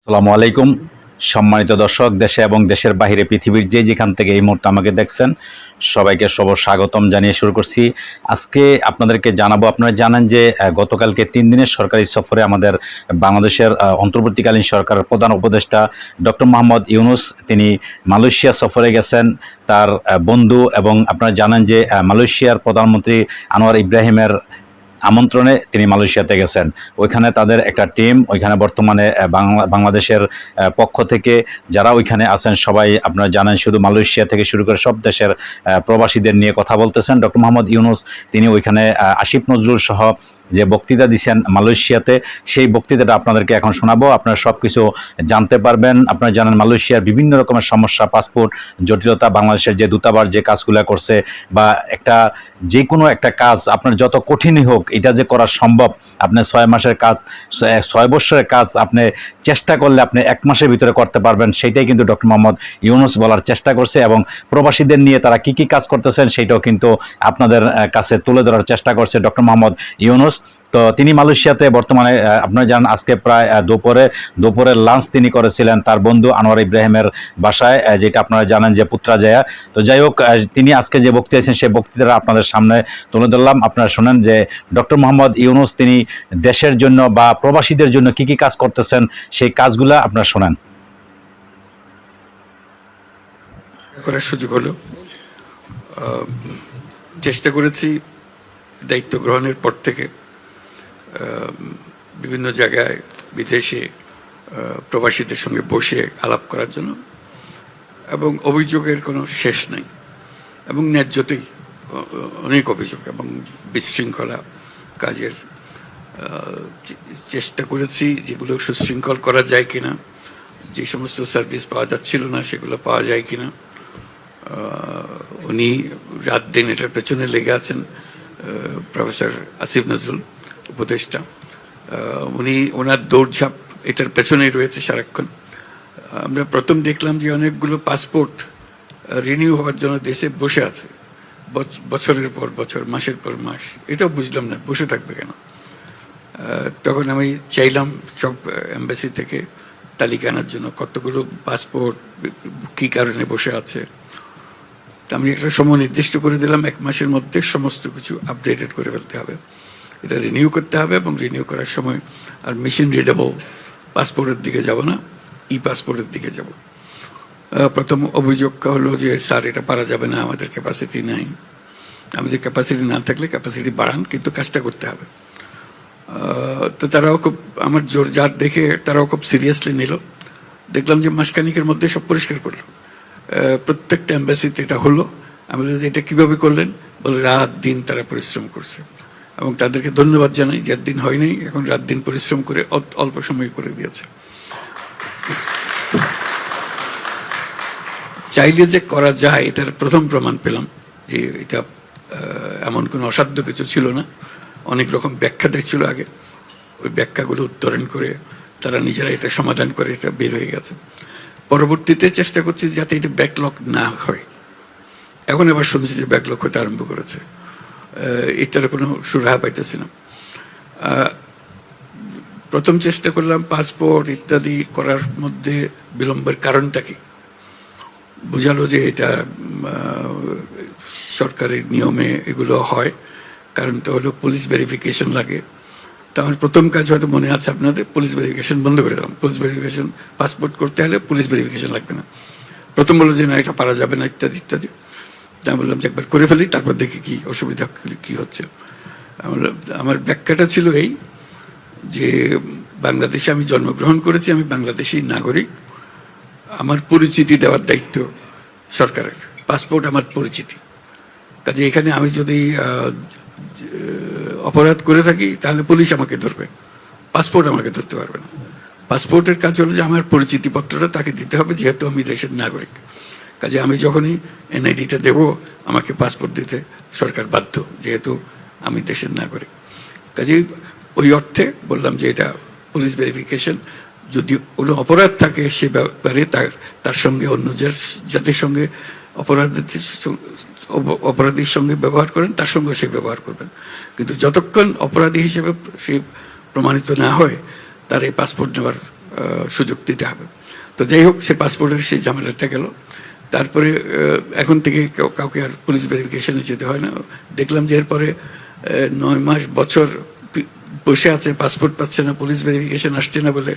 আসসালামু আলাইকুম। সম্মানিত দর্শক, দেশে এবং দেশের বাহিরে পৃথিবীর যে যেখান থেকে এই মুহূর্তে আমাকে দেখছেন, সবাইকে স্বাগতম জানিয়ে শুরু করছি। আজকে আপনাদেরকে জানাবো, আপনারা জানেন যে গতকালকে ৩ দিনের সরকারি সফরে আমাদের বাংলাদেশের অন্তর্বর্তীকালীন সরকারের প্রধান উপদেষ্টা ডক্টর মোহাম্মদ ইউনূস তিনি মালয়েশিয়া সফরে গেছেন। তার বন্ধু এবং আপনারা জানেন যে মালয়েশিয়ার প্রধানমন্ত্রী আনোয়ার ইব্রাহিমের আমন্ত্রণে তিনি মালয়েশিয়াতে গেছেন। ওইখানে তাদের একটা টিম, ওইখানে বর্তমানে বাংলাদেশের পক্ষ থেকে যারা ওইখানে আছেন সবাই আপনারা জানেন, শুধু মালয়েশিয়া থেকে শুরু করে সব দেশের প্রবাসীদের নিয়ে কথা বলতেছেন। ডক্টর মোহাম্মদ ইউনূস তিনি ওইখানে আসিফ নজরুল সহ যে বক্তৃতা দিচ্ছেন মালয়েশিয়াতে, সেই বক্তৃতাটা আপনাদেরকে এখন শোনাবো। আপনারা সব কিছু জানতে পারবেন। আপনারা জানেন মালয়েশিয়ার বিভিন্ন রকমের সমস্যা, পাসপোর্ট জটিলতা, বাংলাদেশের যে দূতাবাস যে কাজগুলো করছে, বা যে কোনো একটা কাজ আপনার যত কঠিনই হোক এটা যে করা সম্ভব। আপনি 6 মাসের কাজ, 6 বছরের কাজ আপনি চেষ্টা করলে আপনি 1 মাসের ভিতরে করতে পারবেন, সেইটাই কিন্তু ডক্টর মোহাম্মদ ইউনূস বলার চেষ্টা করছে। এবং প্রবাসীদের নিয়ে তারা কি কাজ করতেছেন সেইটাও কিন্তু আপনাদের কাছে তুলে ধরার চেষ্টা করছে ডক্টর মোহাম্মদ ইউনূস। তো তিনি মালয়েশিয়াতে বর্তমানে আপনারা জানেন আজকে প্রায় দুপুরের লাঞ্চ তিনি করেছিলেন তার বন্ধু আনোয়ার ইব্রাহিমের বাসায়, যেটা আপনারা জানেন যে পুত্রাজায়া। তো যাই হোক, তিনি আজকে যে বক্তৃতা দিয়েছেন সেই বক্তৃতাটা আপনাদের সামনে তুলে ধরলাম। আপনারা শোনেন যে ডক্টর মোহাম্মদ ইউনূস তিনি দেশের জন্য বা প্রবাসীদের জন্য কি কাজ করতেছেন, সেই কাজগুলো আপনারা শোনেন। করার সুযোগ হলো, চেষ্টা করেছি দায়িত্ব গ্রহণের পর থেকে বিভিন্ন জায়গায় বিদেশে প্রবাসীদের সঙ্গে বসে আলাপ করার জন্য, এবং অভিযোগের কোনো শেষ নাই, এবং ন্যায্যতেই অনেক অভিযোগ এবং বিশৃঙ্খলা কাজের চেষ্টা করেছি, যেগুলো সুশৃঙ্খল করা যায় কিনা, যে সমস্ত সার্ভিস পাওয়া যাচ্ছিল না সেগুলো পাওয়া যায় কিনা। উনি রাত দিন এটার পেছনে লেগে আছেন, প্রফেসর আসিফ নজরুল উপদেষ্টা, উনি ওনার দৌড়ঝাঁপ এটার পেছনেই রয়েছে সারাক্ষণ। আমরা প্রথম দেখলাম যে অনেকগুলো পাসপোর্ট রিনিউ হওয়ার জন্য দেশে বসে আছে, বছরের পর বছর, মাসের পর মাস। এটাও বুঝলাম না বসে থাকবে কেন। তখন আমি চাইলাম সব এম্বাসি থেকে তালিকা আনার জন্য কতগুলো পাসপোর্ট কী কারণে বসে আছে। আমি একটা সময় নির্দিষ্ট করে দিলাম, 1 মাসের মধ্যে সমস্ত কিছু আপডেটেড করে ফেলতে হবে, এটা রিনিউ করতে হবে। এবং রিনিউ করার সময় আর মেশিন রিডেবল পাসপোর্টের দিকে যাব না, পাসপোর্টের দিকে যাব। প্রথম অভিযোগ হলো যে স্যার এটা পারা যাবে না, আমাদের ক্যাপাসিটি নাই। আমাদের ক্যাপাসিটি না থাকলে ক্যাপাসিটি বাড়ান, কিন্তু কাজটা করতে হবে। তো তারাও খুব আমার জোর জার দেখে তারাও খুব সিরিয়াসলি নিল। দেখলাম যে মাসখানিকের মধ্যে সব পরিষ্কার করলো, প্রত্যেকটা এম্বাসিতে এটা হলো। আমাদের এটা কিভাবে করলেন বলে রাত দিন তারা পরিশ্রম করছে, এবং তাদেরকে ধন্যবাদ জানাই যে দিন হয় নাই, এখন রাত দিন পরিশ্রম করে অল্প সময় করে দিয়েছে। চাইলে যে করা যায় এটার প্রথম প্রমাণ পেলাম যে এটা এমন কোনো অসাধ্য কিছু ছিল না। অনেক রকম ব্যাখ্যা দেখছিল আগে, ওই ব্যাখ্যাগুলো উত্তরণ করে তারা নিজেরা এটা সমাধান করে এটা বের হয়ে গেছে। পরবর্তীতে চেষ্টা করছি যাতে এটা ব্যাকলগ না হয়। এখন আবার শুনছি যে ব্যাকলগ হতে আরম্ভ করেছে, এটার কোনো সুরাহা পাইতেছি না। প্রথম চেষ্টা করলাম পাসপোর্ট ইত্যাদি করার মধ্যে বিলম্বের কারণটা কি। বুঝালো যে এটা সরকারের নিয়মে এগুলো হয়। কারণটা হলো পুলিশ ভেরিফিকেশন লাগে। তো আমার প্রথম কাজ হয়তো মনে আছে আপনাদের, পুলিশ ভেরিফিকেশন বন্ধ করে দিলাম। পুলিশ ভেরিফিকেশন, পাসপোর্ট করতে হলে পুলিশ ভেরিফিকেশন লাগবে না। প্রথম বললো যে না এটা পারা যাবে না ইত্যাদি ইত্যাদি। তা বললাম যে একবার করে ফেলি, তারপর দেখি কি অসুবিধা কি হচ্ছে। আমার ব্যাখ্যাটা ছিল এই যে বাংলাদেশে আমি জন্মগ্রহণ করেছি, আমি বাংলাদেশি নাগরিক, আমার পরিচিতি দেওয়ার দায়িত্ব সরকারের। পাসপোর্ট আমার পরিচিতি, কাজে এখানে আমি যদি অপরাধ করে থাকি তাহলে পুলিশ আমাকে ধরবে, পাসপোর্ট আমাকে ধরতে পারবে না। পাসপোর্টের কাজ হলো যে আমার পরিচিতিপত্রটা তাকে দিতে হবে, যেহেতু আমি দেশের নাগরিক। কাজে আমি যখনই এনআইডিটা দেবো আমাকে পাসপোর্ট দিতে সরকার বাধ্য, যেহেতু আমি দেশের নাগরিক। কাজে ওই অর্থে বললাম যে এটা পুলিশ ভেরিফিকেশন। যদি কোনো অপরাধ থাকে সে ব্যাপারে তার সঙ্গে অন্য জাতির সঙ্গে অপরাধীর সঙ্গে ব্যবহার করেন তার সঙ্গে সে ব্যবহার করবেন, কিন্তু যতক্ষণ অপরাধী হিসেবে সে প্রমাণিত না হয় তার এই পাসপোর্ট নেওয়ার সুযোগ দিতে হবে। তো যাই হোক, সে পাসপোর্টের সেই ঝামেলাটা গেল। তারপরে এখন থেকে কাউকে আর পুলিশ ভেরিফিকেশনে যেতে হয় না। দেখলাম যে এরপরে 9 মাস বছর বসে আছে, পাসপোর্ট পাচ্ছে না, পুলিশ ভেরিফিকেশন আসছে না বলে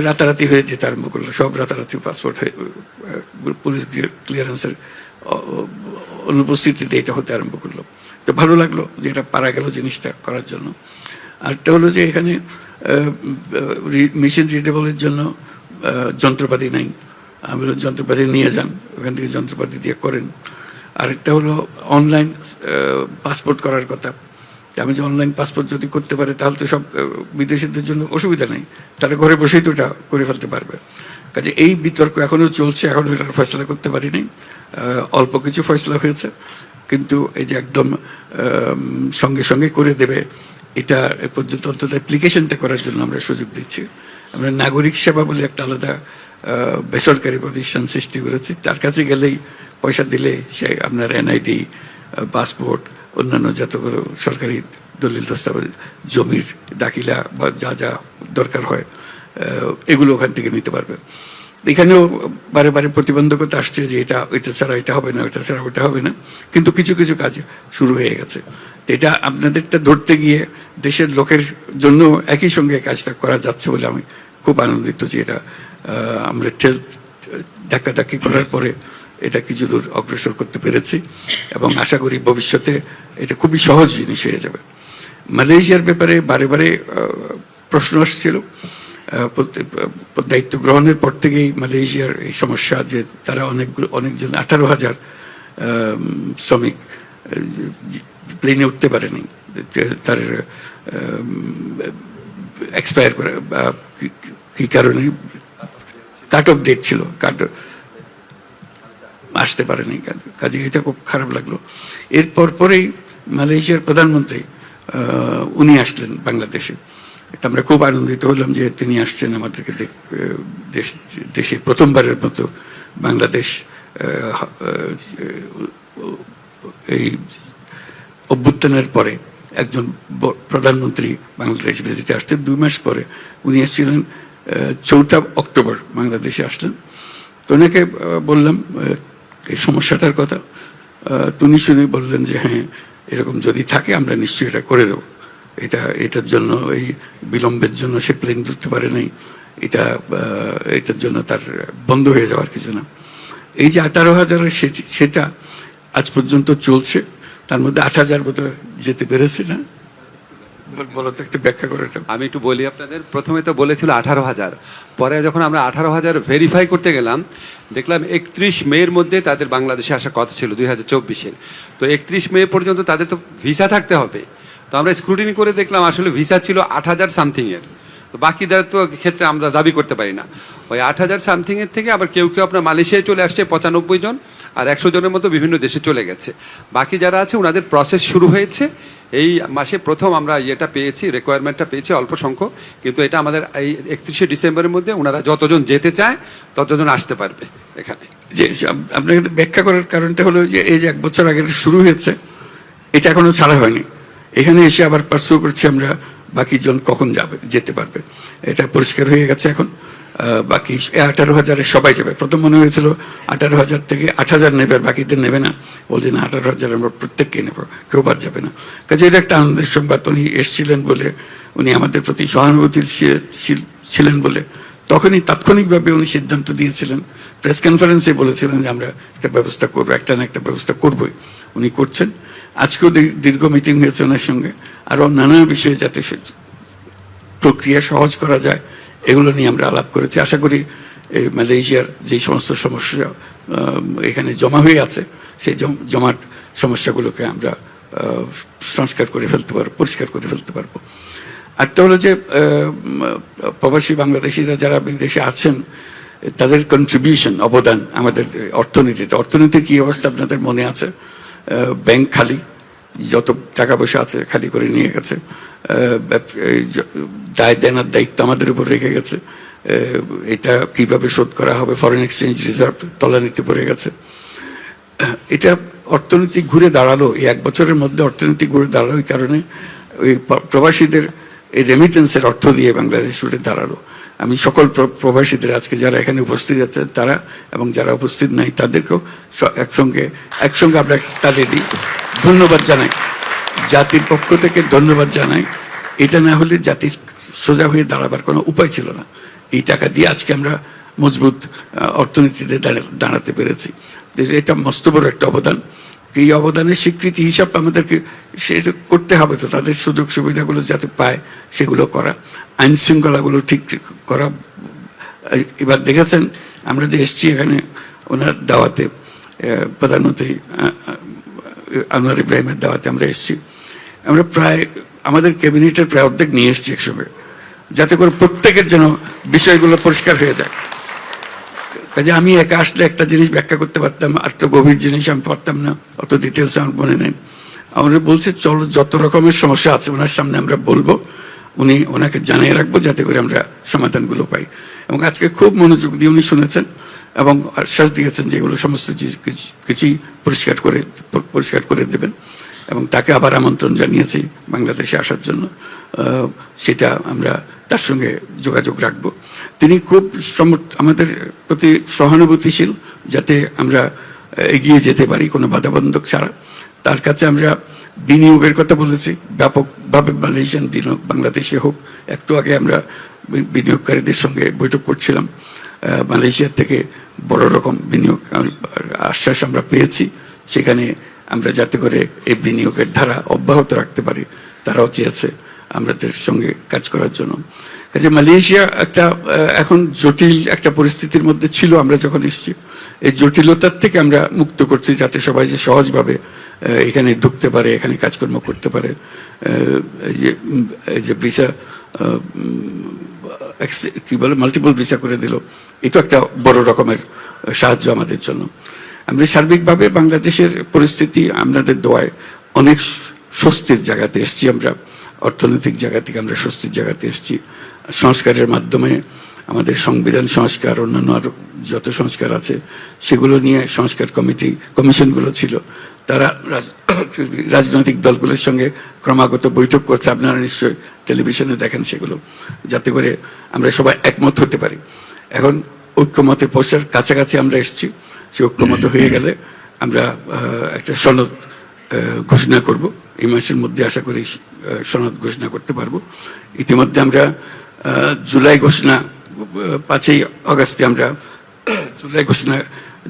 রাতারাতি হয়ে যেতে আরম্ভ করলো। সব রাতারাতি পাসপোর্ট হয়ে পুলিশ ক্লিয়ারেন্সের অনুপস্থিতিতে এটা হতে আরম্ভ করলো। তো ভালো লাগলো যে এটা পারা গেল জিনিসটা করার জন্য। আরেকটা হলো যে এখানে মেশিন রিডেবলের জন্য যন্ত্রপাতি নাই। আমি যন্ত্রপাতি নিয়ে যান, ওখান থেকে যন্ত্রপাতি দিয়ে করেন। আরেকটা হলো অনলাইন পাসপোর্ট করার কথা। আমি যে অনলাইন পাসপোর্ট যদি করতে পারে তাহলে তো সব বিদেশিদের জন্য অসুবিধা নেই, তারা ঘরে বসেই তো ওটা করে ফেলতে পারবে। কাজে এই বিতর্ক এখনও চলছে, এখনও এটার ফয়সলা করতে পারিনি। অল্প কিছু ফয়সলা হয়েছে, কিন্তু এই যে একদম সঙ্গে সঙ্গে করে দেবে এটা এ পর্যন্ত অন্তত অ্যাপ্লিকেশনটা করার জন্য আমরা সুযোগ দিচ্ছি। আমরা নাগরিক সেবা বলে একটা আলাদা বেসরকারি প্রতিষ্ঠান সৃষ্টি করেছি। তার কাছে গেলেই পয়সা দিলে সে আপনার এনআইডি, পাসপোর্ট, অন্যান্য যতগুলো সরকারি দলিল দস্তাবেজ, জমির দাখিলা বা যা যা দরকার হয় এগুলো ওখান থেকে নিতে পারবে। এখানেও বারে বারে প্রতিবন্ধকতা আসছে যে এটা ছাড়া এটা হবে না, এটা ছাড়া ওটা হবে না, কিন্তু কিছু কিছু কাজ শুরু হয়ে গেছে। এটা আপনাদেরটা ধরতে গিয়ে দেশের লোকের জন্য একই সঙ্গে কাজটা করা যাচ্ছে বলে আমি খুব আনন্দিত যে এটা আমরা ধাক্কাধাক্কি করার পরে এটা কিছু দূর অগ্রসর করতে পেরেছি, এবং আশা করি ভবিষ্যতে এটা খুবই সহজ জিনিস হয়ে যাবে। মালয়েশিয়ার ব্যাপারে বারে বারে প্রশ্ন আসছিল। দায়িত্ব গ্রহণের পর থেকেই মালয়েশিয়ার এই সমস্যা যে তারা অনেকজন 18,000 শ্রমিক প্লেনে উঠতে পারেনি, তার এক্সপায়ার করে বা কি কারণে কাট অফ ডেট ছিল, আসতে পারেনি। কাজে এটা খুব খারাপ লাগলো। এরপর পরেই মালয়েশিয়ার প্রধানমন্ত্রী উনি আসলেন বাংলাদেশে। আমরা খুব আনন্দিত হলাম যে তিনি আসছেন আমাদেরকে দেশে প্রথমবারের মতো বাংলাদেশ এই অভ্যুত্থানের পরে একজন প্রধানমন্ত্রী বাংলাদেশ ভিজিটে আসছেন। 2 মাস পরে উনি এসেছিলেন 4 অক্টোবর বাংলাদেশে আসলেন। তো ওনাকে বললাম এই সমস্যাটার কথা, তিনি শুনে বললেন যে হ্যাঁ, এরকম যদি থাকে আমরা নিশ্চয়ই এটা করে দেবো। এটার জন্য এই বিলম্বের জন্য সে প্লেন ধরতে পারে নাই, এটার জন্য তার বন্ধ হয়ে যাওয়ার কিছু না। এই যে 18,000 সেটা আজ পর্যন্ত চলছে, তার মধ্যে 8,000 বোধহয় যেতে পেরেছে না? বলো তো, একটু ব্যাখ্যা করে। আমি একটু বলি আপনাদের। প্রথমে তো বলেছিল 18,000, পরে যখন আমরা 18,000 ভেরিফাই করতে গেলাম দেখলাম 31 মের মধ্যে তাদের বাংলাদেশে আসার কথা ছিল 2024-এর। তো 31 মে পর্যন্ত তাদের তো ভিসা থাকতে হবে। তো আমরা স্ক্রুটিনি করে দেখলাম আসলে ভিসা ছিল 8,000 সামথিংয়ের। তো বাকিদের তো ক্ষেত্রে আমরা দাবি করতে পারি না। ওই 8,000 সামথিংয়ের থেকে আবার কেউ কেউ আপনার মালয়েশিয়ায় চলে আসছে 95 জন, আর 100 জনের মতো বিভিন্ন দেশে চলে গেছে। বাকি যারা আছে ওনাদের প্রসেস শুরু হয়েছে। এই মাসে প্রথম আমরা ইয়েটা পেয়েছি, রিকোয়ারমেন্টটা পেয়েছি অল্প সংখ্যক, কিন্তু এটা আমাদের এই 31শে ডিসেম্বরের মধ্যে ওনারা যতজন যেতে চায় ততজন আসতে পারবে এখানে। যে আপনাকে ব্যাখ্যা করার কারণটা হলো যে এই যে 1 বছর আগে শুরু হয়েছে, এটা এখনো ছাড়া হয়নি। এখানে এসে আবার পার্সু করছি আমরা বাকি জন কখন যেতে পারবে, এটা পরিষ্কার হয়ে গেছে এখন। বাকি 18,000 সবাই যাবে। প্রথম মনে হয়েছিল 18,000 থেকে 8,000 নেবে, আর বাকিদের নেবে না। বলছে না, 18,000 আমরা প্রত্যেককে নেব, কেউ বাদ যাবে না। কাজে এটা একটা আনন্দের সংবাদ। উনি এসেছিলেন বলে, উনি আমাদের প্রতি সহানুভূতিশীল ছিলেন বলে তখনই তাৎক্ষণিকভাবে উনি সিদ্ধান্ত দিয়েছিলেন। প্রেস কনফারেন্সে বলেছিলেন যে আমরা একটা ব্যবস্থা করবো, একটা না একটা ব্যবস্থা করবোই। উনি করছেন। আজকেও দীর্ঘ মিটিং হয়েছে ওনার সঙ্গে। আরও নানা বিষয়ে যাতে প্রক্রিয়া সহজ করা যায় এগুলো নিয়ে আমরা আলাপ করেছি। আশা করি এই মালয়েশিয়ার যে সমস্ত সমস্যা এখানে জমা হয়ে আছে, সেই জমাট সমস্যাগুলোকে আমরা সংস্কার করে ফেলতে পারবো, পরিষ্কার করে ফেলতে পারবো। আরেকটা হলো যে প্রবাসী বাংলাদেশিরা যারা বিদেশে আছেন তাদের কন্ট্রিবিউশন, অবদান আমাদের অর্থনীতির কী অবস্থা আপনাদের মনে আছে? ব্যাংক খালি, যত টাকা পয়সা আছে খালি করে নিয়ে গেছে। দায় দেনার দায়িত্ব আমাদের উপর রেখে গেছে। এটা কিভাবে শোধ করা হবে, ফরেন এক্সচেঞ্জ রিজার্ভ তলানিতে পড়ে গেছে। এটা অর্থনীতি ঘুরে দাঁড়ালো, এই 1 বছরের মধ্যে অর্থনীতি ঘুরে দাঁড়ালো। এই কারণে ওই প্রবাসীদের এই রেমিটেন্সের অর্থ দিয়ে বাংলাদেশ উঠে দাঁড়ালো। আমি সকল প্রবাসীদের আজকে যারা এখানে উপস্থিত আছেন তারা এবং যারা উপস্থিত নাই তাদেরকেও একসঙ্গে আমরা তাদের দিই ধন্যবাদ জানাই, জাতির পক্ষ থেকে ধন্যবাদ জানাই। এটা না হলে জাতি সোজা হয়ে দাঁড়াবার কোনো উপায় ছিল না। এই টাকা দিয়ে আজকে আমরা মজবুত অর্থনীতিতে দাঁড়াতে পেরেছি। এটা মস্ত বড় একটা অবদান। এই অবদানের স্বীকৃতি হিসাব আমাদেরকে সেটা করতে হবে, তো তাদের সুযোগ সুবিধাগুলো যাতে পায় সেগুলো করা, আইন শৃঙ্খলাগুলো ঠিক করা। এবার দেখেছেন আমরা যে এসছি এখানে ওনার দাওয়াতে, প্রধানমন্ত্রী আনোয়ার ইব্রাহিমের দাওয়াতে আমরা এসছি। আমরা প্রায় আমাদের ক্যাবিনেটের প্রায় অর্ধেক নিয়ে এসছি একসঙ্গে, যাতে করে প্রত্যেকের যেন বিষয়গুলো পরিষ্কার হয়ে যায়। কাজে আমি একা আসলে একটা জিনিস ব্যাখ্যা করতে পারতাম, আর তো গভীর জিনিস আমি পারতাম না, অত ডিটেলস আমার মনে নেই। আমরা বলছে চলো যত রকমের সমস্যা আছে ওনার সামনে আমরা বলবো, ওনাকে জানিয়ে রাখবো যাতে করে আমরা সমাধানগুলো পাই। এবং আজকে খুব মনোযোগ দিয়ে উনি শুনেছেন এবং আশ্বাস দিয়েছেন যে এগুলো সমস্ত কিছুই পরিষ্কার করে দেবেন। এবং তাকে আবার আমন্ত্রণ জানিয়েছি বাংলাদেশে আসার জন্য, সেটা আমরা তার সঙ্গে যোগাযোগ রাখবো। তিনি খুব আমাদের প্রতি সহানুভূতিশীল, যাতে আমরা এগিয়ে যেতে পারি কোনো বাধাবন্ধক ছাড়া। তার কাছে আমরা বিনিয়োগের কথা বলেছি, ব্যাপকভাবে মালয়েশিয়ান বিনিয়োগ বাংলাদেশে হোক। একটু আগে আমরা বিনিয়োগকারীদের সঙ্গে বৈঠক করছিলাম, মালয়েশিয়ার থেকে বড় রকম বিনিয়োগ আশ্বাস আমরা পেয়েছি। সেখানে আমরা যাতে করে এই বিনিয়োগের ধারা অব্যাহত রাখতে পারি, তারাও চেয়েছে আমাদের সঙ্গে কাজ করার জন্য। কাজে মালয়েশিয়া এখন জটিল একটা পরিস্থিতির মধ্যে ছিল আমরা যখন এসেছি। এই জটিলতার থেকে আমরা মুক্ত করছি, যাতে সবাই যে সহজভাবে এখানে ঢুকতে পারে, এখানে কাজকর্ম করতে পারে। এই যে ভিসা কি বলে মাল্টিপল ভিসা করে দিল, এটা একটা বড় রকমের সাহায্য আমাদের জন্য। আমরা সার্বিকভাবে বাংলাদেশের পরিস্থিতি আপনাদের দোয়ায় অনেক স্বস্তির জায়গাতে এসেছি। আমরা অর্থনৈতিক জায়গা থেকে আমরা স্বস্তির জায়গাতে এসেছি। সংস্কারের মাধ্যমে আমাদের সংবিধান সংস্কার, অন্যান্য আরো যত সংস্কার আছে সেগুলো নিয়ে সংস্কার কমিশনগুলো ছিল, তারা রাজনৈতিক দলগুলোর সঙ্গে ক্রমাগত বৈঠক করছে। আপনারা নিশ্চয়ই টেলিভিশনে দেখেন সেগুলো, যাতে করে আমরা সবাই একমত হতে পারি। এখন ঐক্যমতে পৌঁছার কাছাকাছি আমরা এসেছি। সে ঐক্যমত হয়ে গেলে আমরা একটা সনদ ঘোষণা করব। এই মাসের মধ্যে আশা করি সনদ ঘোষণা করতে পারবো। ইতিমধ্যে আমরা জুলাই ঘোষণা 5ই আগস্টে আমরা জুলাই ঘোষণা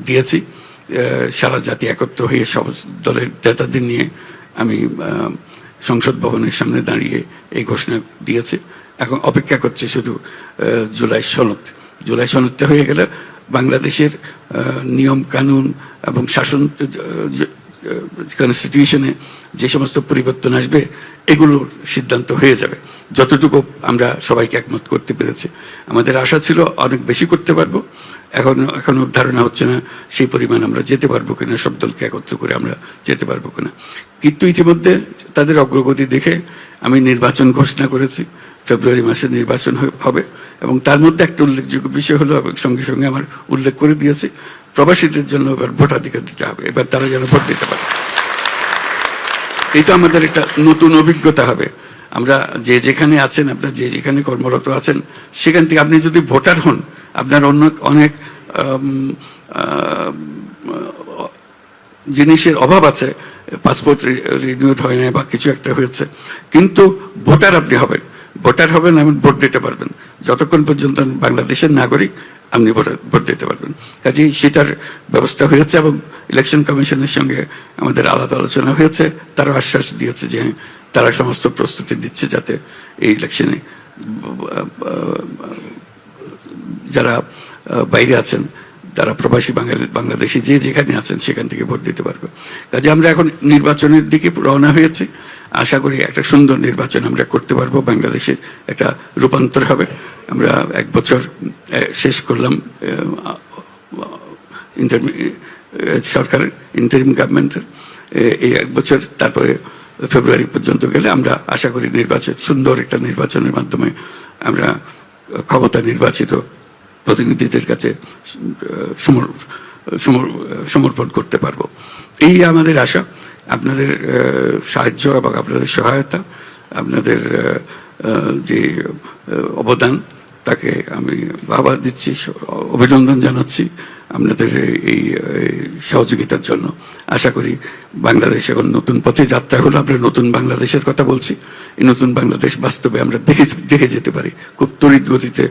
দিয়েছি। সারা জাতি একত্র হয়ে সব দলের নেতাদের নিয়ে আমি সংসদ ভবনের সামনে দাঁড়িয়ে এই ঘোষণা দিয়েছি। এখন অপেক্ষা করছে শুধু জুলাই সনদটা হয়ে গেলে বাংলাদেশের নিয়ম কানুন এবং শাসন কনস্টিটিউশনে যে সমস্ত পরিবর্তন আসবে এগুলোর সিদ্ধান্ত হয়ে যাবে। যতটুকু আমরা সবাইকে একমত করতে পেরেছি, আমাদের আশা ছিল অনেক বেশি করতে পারবো। এখনো ধারণা হচ্ছে না সেই পরিমাণ আমরা যেতে পারবো কিনা, সব দলকে একত্র করে আমরা যেতে পারবো কিনা। কিন্তু ইতিমধ্যে তাদের অগ্রগতি দেখে আমি নির্বাচন ঘোষণা করেছি। ফেব্রুয়ারি মাসে নির্বাচন হবে এবং তার মধ্যে একটা উল্লেখযোগ্য বিষয় হলো, এবং সঙ্গে সঙ্গে আমার উল্লেখ করে দিয়েছি, প্রবাসীদের জন্য এবার ভোটাধিকার দিতে হবে। এবার তারা যেন ভোট দিতে পারে, এটা আমাদের একটা নতুন অভিজ্ঞতা হবে। আমরা যেখানে আছেন, আপনার যেখানে কর্মরত আছেন, সেখান থেকে আপনি যদি ভোটার হন, আপনার অনেক জিনিসের অভাব আছে, পাসপোর্ট রিনিউড হয় না বা কিছু একটা হয়েছে, কিন্তু ভোটার আপনি হবেন। ভোটার হবেন এবং ভোট দিতে পারবেন। যতক্ষণ পর্যন্ত বাংলাদেশের নাগরিক আপনি ভোট দিতে পারবেন। কাজেই সেটার ব্যবস্থা হয়েছে এবং ইলেকশন কমিশনের সঙ্গে আমাদের আলাদা আলোচনা হয়েছে। তারা আশ্বাস দিয়েছে যে তারা সমস্ত প্রস্তুতি দিচ্ছে যাতে এই ইলেকশনে যারা বাইরে আছেন, তারা প্রবাসী বাংলাদেশি যেখানে আছেন সেখান থেকে ভোট দিতে পারবে। কাজে আমরা এখন নির্বাচনের দিকে রওনা হয়েছি। আশা করি একটা সুন্দর নির্বাচন আমরা করতে পারবো। বাংলাদেশের একটা রূপান্তর হবে। আমরা 1 বছর শেষ করলাম সরকারের ইন্টারিম গভর্নমেন্টের, এই 1 বছর, তারপরে ফেব্রুয়ারি পর্যন্ত গেলে আমরা আশা করি সুন্দর একটা নির্বাচনের মাধ্যমে আমরা ক্ষমতা নির্বাচিত প্রতিনিধিদের কাছে সমর্পণ করতে পারবো। এই আমাদের আশা। আপনাদের সাহায্য এবং আপনাদের সহায়তা, আপনাদের যে অবদান, তাকে আমি বাহবা দিচ্ছি, অভিনন্দন জানাচ্ছি আপনাদের এই সহযোগিতার জন্য। আশা করি বাংলাদেশ এখন নতুন পথে যাত্রা হলো। আমরা নতুন বাংলাদেশের কথা বলছি। এই নতুন বাংলাদেশ বাস্তবে আমরা দেখে যেতে পারি খুব তড়িৎ গতিতে,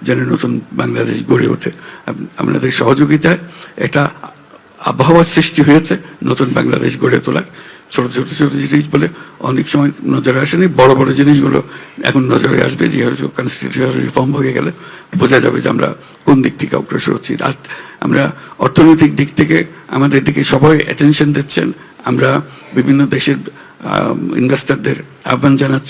যেন নতুন বাংলাদেশ গড়ে ওঠে। আপনাদের সহযোগিতায় এটা আবহাওয়ার সৃষ্টি হয়েছে নতুন বাংলাদেশ গড়ে তোলার। ছোট ছোট ছোট জিনিস বলে অনেক সময় নজরে আসেনি, বড় বড় জিনিসগুলো এখন নজরে আসবে। যেহেতু কনস্টিটিউশন রিফর্ম হয়ে গেলে বোঝা যাবে যে আমরা কোন দিক থেকে অগ্রসর হচ্ছি। আর আমরা অর্থনৈতিক দিক থেকে আমাদের দিকে সবাই অ্যাটেনশন দিচ্ছেন। আমরা বিভিন্ন দেশের ইনভেস্টরদের আহ্বান জানাচ্ছি